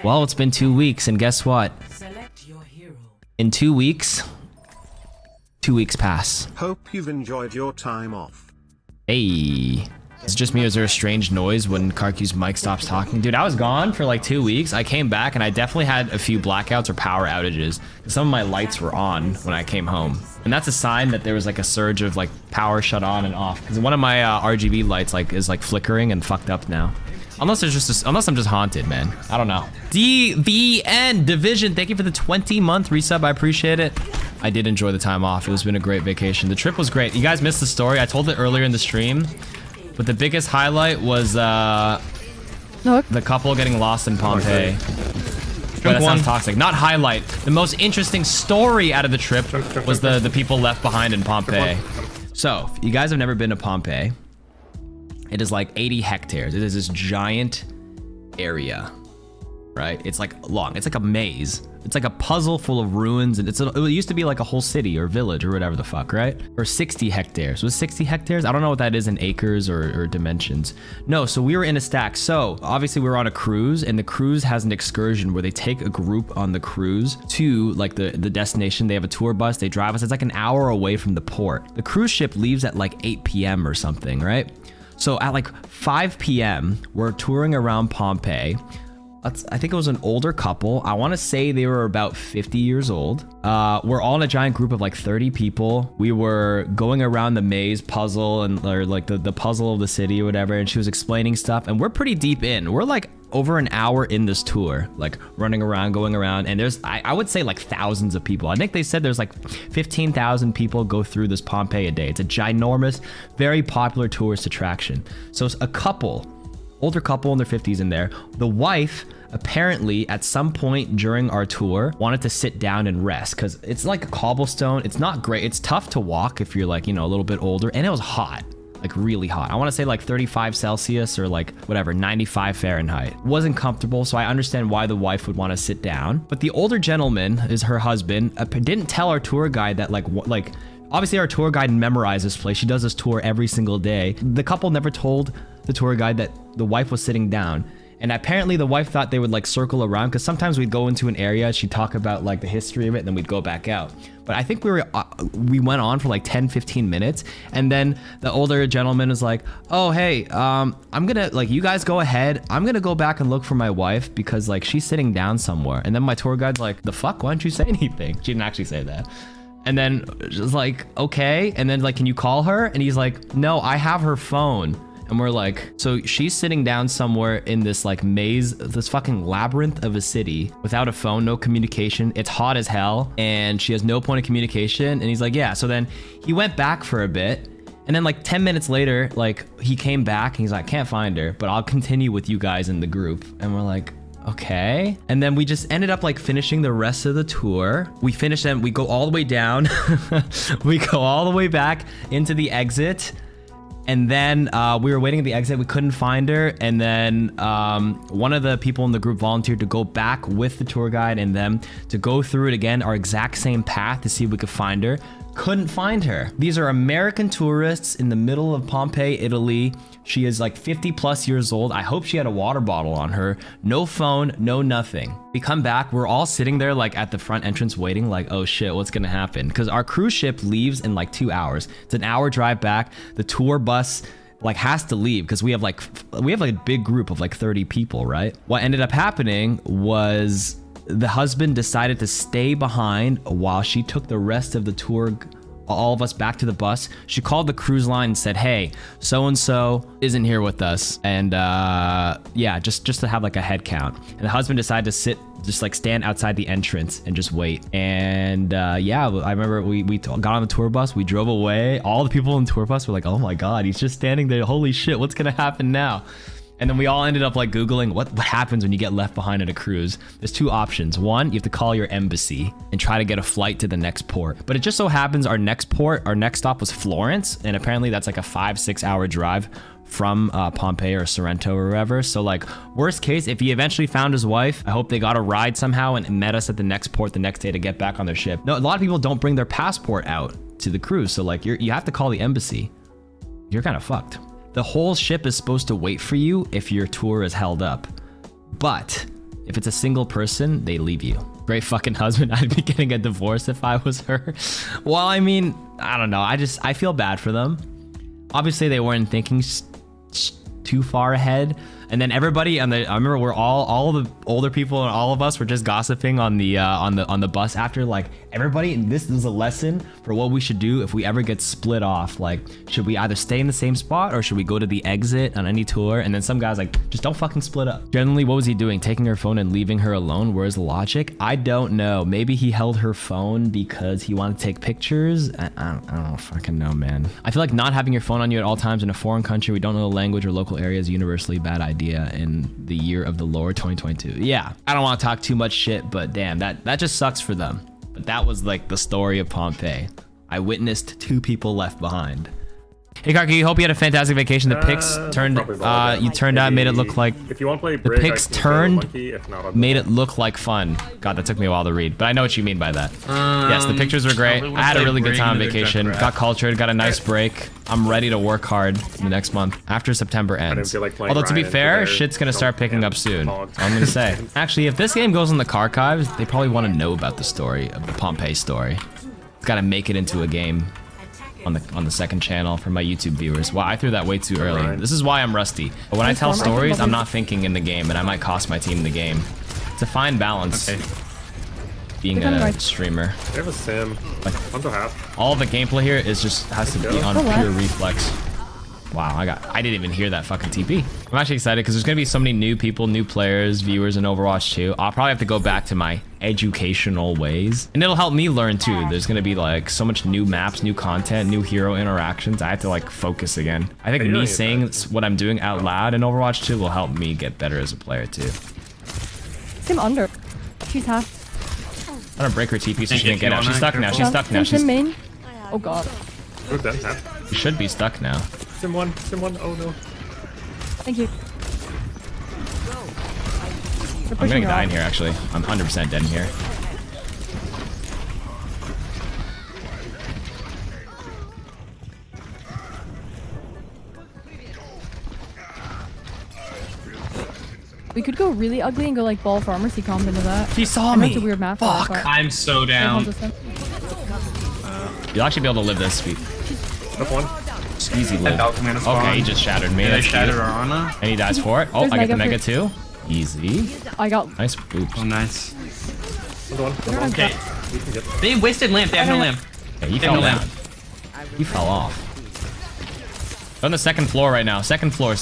Well, it's been 2 weeks, and guess what? In 2 weeks, 2 weeks pass. Hope you've enjoyed your time off. Hey. It's just me, or is there a strange noise when KarQ's mic stops talking? Dude, I was gone for like 2 weeks. I came back and I definitely had a few blackouts or power outages. Some of my lights were on when I came home. And that's a sign that there was like a surge of like power shut on and off. Because one of my RGB lights is flickering and fucked up now. Unless I'm just haunted, man. I don't know. DVN Division, thank you for the 20-month resub. I appreciate it. I did enjoy the time off. It's been a great vacation. The trip was great. You guys missed the story. I told it earlier in the stream. But the biggest highlight was the couple getting lost in Pompeii. Boy, that sounds toxic. Not highlight. The most interesting story out of the trip was the people left behind in Pompeii. So, if you guys have never been to Pompeii, it is like 80 hectares. It is this giant area, right? It's like long. It's like a maze. It's like a puzzle full of ruins, and it used to be like a whole city or village or whatever the fuck, right? Or 60 hectares. Was 60 hectares? I don't know what that is in acres or dimensions. No, so we were in a stack. So obviously we were on a cruise, and the cruise has an excursion where they take a group on the cruise to like the destination. They have a tour bus. They drive us. It's like an hour away from the port. The cruise ship leaves at like 8 p.m. or something, right? So at like 5 p.m., we're touring around Pompeii. I think it was an older couple. I want to say they were about 50 years old. We're all in a giant group of like 30 people. We were going around the maze puzzle or like the puzzle of the city or whatever. And she was explaining stuff. And we're pretty deep in. We're like over an hour in this tour, like running around, going around. And there's, I would say like thousands of people. I think they said there's like 15,000 people go through this Pompeii a day. It's a ginormous, very popular tourist attraction. So it's a couple, older couple in their 50s in there. The wife apparently at some point during our tour wanted to sit down and rest because it's like a cobblestone. It's not great. It's tough to walk if you're like, you know, a little bit older, and it was hot, like really hot. I want to say like 35 Celsius or like whatever, 95 Fahrenheit. Wasn't comfortable, so I understand why the wife would want to sit down. But the older gentleman is her husband, didn't tell our tour guide that like obviously our tour guide memorized this place. She does this tour every single day. The couple never told the tour guide that the wife was sitting down. And apparently the wife thought they would like circle around, because sometimes we'd go into an area, she'd talk about like the history of it, and then we'd go back out. But I think we went on for like 10-15 minutes, and then the older gentleman was like, oh hey, I'm gonna, like, you guys go ahead, I'm gonna go back and look for my wife because like she's sitting down somewhere. And then my tour guide's like, the fuck, why don't you say anything? She didn't actually say that. And then just like, okay. And then like, can you call her? And he's like, no, I have her phone. And we're like, so she's sitting down somewhere in this like maze, this fucking labyrinth of a city without a phone, no communication. It's hot as hell and she has no point of communication. And he's like, yeah. So then he went back for a bit. And then like 10 minutes later, like he came back and he's like, can't find her, but I'll continue with you guys in the group. And we're like, okay. And then we just ended up like finishing the rest of the tour. We finished and we go all the way down. We go all the way back into the exit. And then we were waiting at the exit. We couldn't find her. And then one of the people in the group volunteered to go back with the tour guide and them to go through it again, our exact same path, to see if we could find her. Couldn't find her. These are American tourists in the middle of Pompeii, Italy. She is like 50 plus years old. I hope she had a water bottle on her. No phone, no nothing. We come back, we're all sitting there like at the front entrance waiting like, oh shit, what's gonna happen? Because our cruise ship leaves in like 2 hours. It's an hour drive back. The tour bus like has to leave because we have like a big group of like 30 people, right? What ended up happening was the husband decided to stay behind while she took the rest of the tour, all of us, back to the bus. She called the cruise line and said, hey, so-and-so isn't here with us. And yeah, just to have like a head count. And the husband decided to just like stand outside the entrance and just wait. And yeah, I remember we got on the tour bus, we drove away. All the people in the tour bus were like, oh my God, he's just standing there. Holy shit, what's gonna happen now? And then we all ended up like Googling what happens when you get left behind at a cruise. There's two options. One, you have to call your embassy and try to get a flight to the next port. But it just so happens our next stop was Florence. And apparently that's like a 5-6 hour drive from Pompeii or Sorrento or wherever. So like worst case, if he eventually found his wife, I hope they got a ride somehow and met us at the next port the next day to get back on their ship. No, a lot of people don't bring their passport out to the cruise. So like you have to call the embassy. You're kind of fucked. The whole ship is supposed to wait for you if your tour is held up. But If it's a single person, they leave you. Great fucking husband. I'd be getting a divorce if I was her. Well, I mean, I don't know. I feel bad for them. Obviously, they weren't thinking too far ahead. And then everybody on the, I remember we're all the older people and all of us were just gossiping on the bus after, like, everybody, this is a lesson for what we should do if we ever get split off. Like, should we either stay in the same spot or should we go to the exit on any tour? And then some guys like, just don't fucking split up. Generally, what was he doing? Taking her phone and leaving her alone? Where's the logic? I don't know. Maybe he held her phone because he wanted to take pictures. I don't fucking know, man. I feel like not having your phone on you at all times in a foreign country we don't know the language or local area is universally a bad idea in the year of the Lord 2022. Yeah, I don't want to talk too much shit, but damn, that just sucks for them. But that was like the story of Pompeii. I witnessed 2 people left behind. Hey KarQ, hope you had a fantastic vacation. The pics turned you turned out, made it look like if you want to play the bridge, pics turned made it look like fun. God, that took me a while to read, but I know what you mean by that. Yes, the pictures were great. I had a really good time on vacation. Got cultured, got a nice break. I'm ready to work hard the next month after September ends. Although to be fair, shit's gonna start picking up soon. I'm gonna say. Actually, if this game goes in the KarQives, they probably want to know about the story of the Pompeii story. It's got to make it into a game. On the second channel for my YouTube viewers. Wow, I threw that way too early. This is why I'm rusty. But when I tell stories, I'm not thinking in the game, and I might cost my team the game. It's a fine balance. Being a streamer. They have a sim. Like, half. all the gameplay here is just has to be on pure reflex. Wow, I didn't even hear that fucking TP. I'm actually excited because there's gonna be so many new people, new players, viewers in Overwatch 2. I'll probably have to go back to my educational ways. And it'll help me learn too. There's gonna be like so much new maps, new content, new hero interactions. I have to like focus again. I think me saying what I'm doing out loud in Overwatch 2 will help me get better as a player too. Sim under. She's half. I'm gonna break her TP so she can't get out. She's stuck now. She's stuck now. She's main. Oh god. She should be stuck now. Sim one, oh no. Thank you. I'm gonna die in here actually. I'm 100% dead in here. We could go really ugly and go like ball pharmacy comp into that. He saw me. That's a weird map. Fuck. I'm so down. You'll actually be able to live this week. Up one. Easy live. Okay, he just shattered me. They shattered our Ana. And he dies for it. Oh, There's I get the Mega Mega too. Easy. I got. Nice. Oops. Oh, nice. Okay. They wasted lamp. They have no lamp. Yeah, he fell down. He fell off. They're on the second floor right now. Second floor.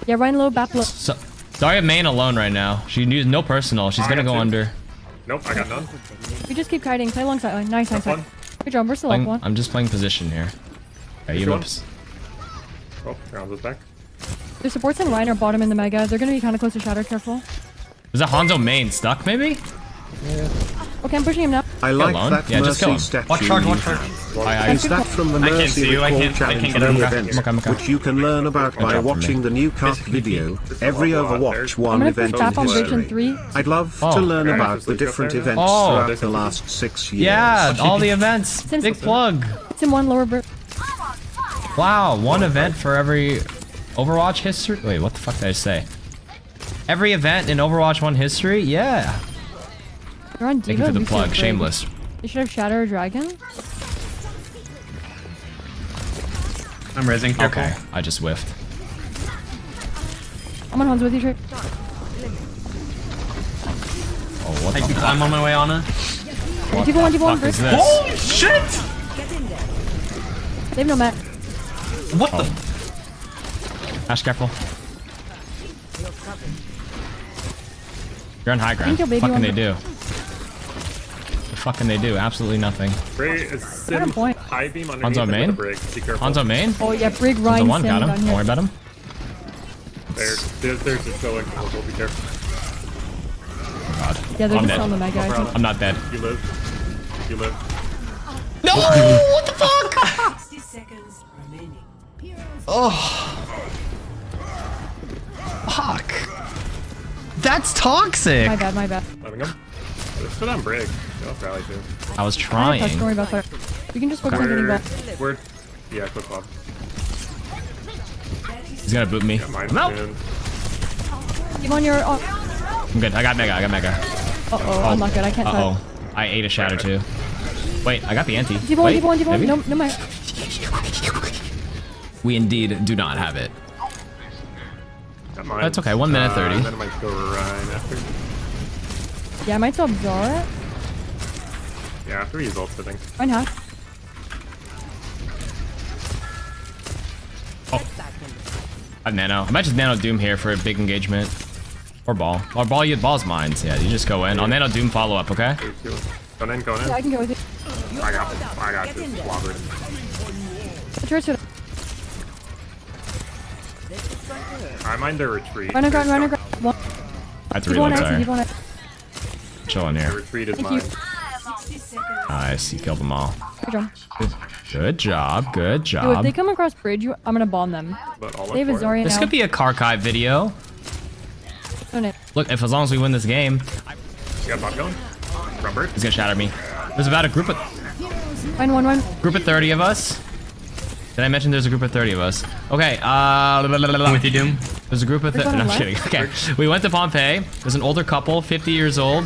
Yeah, Ryan low, back low. So, Zarya main alone right now. She needs no personal. She's gonna go under. Nope, I got none. We just keep kiting. Play alongside line. Nice. Good job. We're still up one. I'm just playing position here. Okay, you oops. Oh, round is back. The supports and Ryan are bottom in the mega. They're gonna be kind of close to shatter. Careful. Is that Hanzo main stuck maybe? Yeah. Okay, I'm pushing him now. I like alone? that Yeah, just kill mercy him. statue. Watch charge. Is that from the I can't Mercy see you. I Recall can't Challenge get him. event, which you can learn about by watching the new KarQ video, every Overwatch 1 I'm gonna event push back on in Vision history. 3. I'd love to learn about the different events throughout the last 6 years. Yeah, all the events. Big plug. It's in one lower brick. Wow, one event for every Overwatch history. Wait, what the fuck did I say? Every event in Overwatch 1 history? Yeah. They're on Thank Diva. you for the plug. Shameless. You should have Shatter or Dragon. I'm raising. Careful. Okay, I just whiffed. I'm on Hans with you, Trick. Oh, what the fuck? I'm on my way, Ana. What Diva one, the Diva one, fuck is brick. this? Holy shit! They have no mat. What the? Ash, careful. You're on high ground. your baby What can they one. do? What the fuck can they do? Absolutely nothing. Brig is Got a sim. point. High beam underneath Hanzo him with main? the brig. Be careful. Hanzo main? Oh yeah, Brig Hanzo Ryan 1, got him. down Don't worry here. There's about him. just going. We'll be careful. Oh god. Yeah, they're I'm just dead. on the mega. I think. I'm not dead. You live. You live. No! What the fuck? 60 seconds remaining. Fuck. That's toxic. My bad. Letting him. Let's put on brig. No, rally too. I was Touch, trying. don't worry about that. We can just focus on getting back. We're. Yeah, quick bob. He's gonna boot me. Mine's I'm out. soon. Keep on your. Oh, I'm good. I got mega. Uh-oh, I'm not good. I can't touch. I ate a shatter too. Wait, I got the anti. D1, Wait, maybe? No, my. We indeed do not have it. Got mine. That's okay. 1 minute 30. Then I might go right after. Yeah, I might still absorb it. Yeah, 3 is ults, I think. Mine half. I have nano. I might just nano doom here for a big engagement. Or ball. Or ball's mine. So yeah, you just go in. I'll nano doom follow up, okay? Going in. Yeah, I can go with you. I got this. Wobbered. Church. I mind their retreat. Run around. One. I have to reload, sorry. D1. Chilling Their here. retreat is Thank mine. you. Nice, you killed them all. Good job. Good Yo, if job. they come across bridge, I'm gonna bomb them. But all They have a Zarya This now. could be a KarQ video. Oh, no. Look, if as long as we win this game, You got bot going? Robert? he's gonna shatter me. There's about a group of One. 30 of us. Did I mention there's a group of 30 of us? Okay, I'm with you, Doom. there's a group of We're going no, I'm left? kidding. Okay, we went to Pompeii. There's an older couple, 50 years old.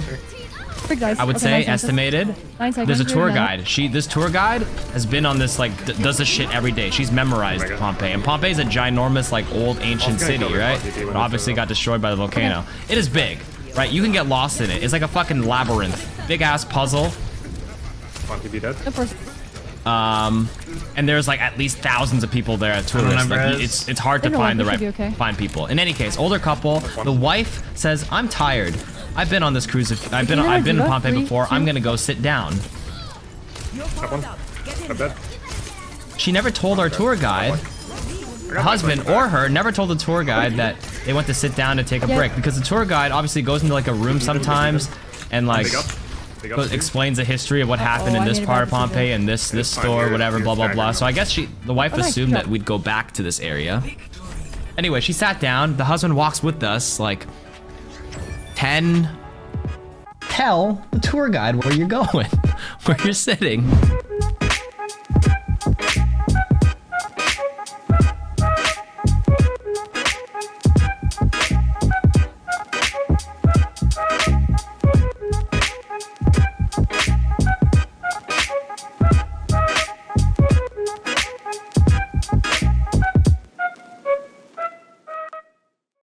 Big dice. I would Okay, say 9 seconds. estimated. 9 seconds. There's a tour You're guide. This tour guide has been on this like does this shit every day. She's memorized Oh my God. Pompeii, and Pompeii is a ginormous like old ancient gonna city, kill this right? monkey demon But obviously as got destroyed by the volcano. It is big, right? You can get lost in it. It's like a fucking labyrinth, big ass puzzle. Monkey be dead? No person. And there's like at least thousands of people there at tourists. remember Like, us. it's hard to They're find the alive, right they should be okay. find people. In any case, older couple. The wife says, "I'm tired. I've been on this cruise. I've been in Diva? Pompeii 3, before. 2. I'm gonna go sit down." Top one. I'm dead. She never told our tour guide, her husband or her, never told the tour guide that they went to sit down and take a Yeah. break, because the tour guide obviously goes into like a room sometimes and like Big up. Big up. explains the history of what happened in I this made a part of bad decision. Pompeii and this fine, store, you're- whatever, you're blah blah blah. staggering. So I guess the wife Oh, nice, assumed good that job. we'd go back to this area. Anyway, she sat down. The husband walks with us. Like, tell the tour guide where you're going, where you're sitting.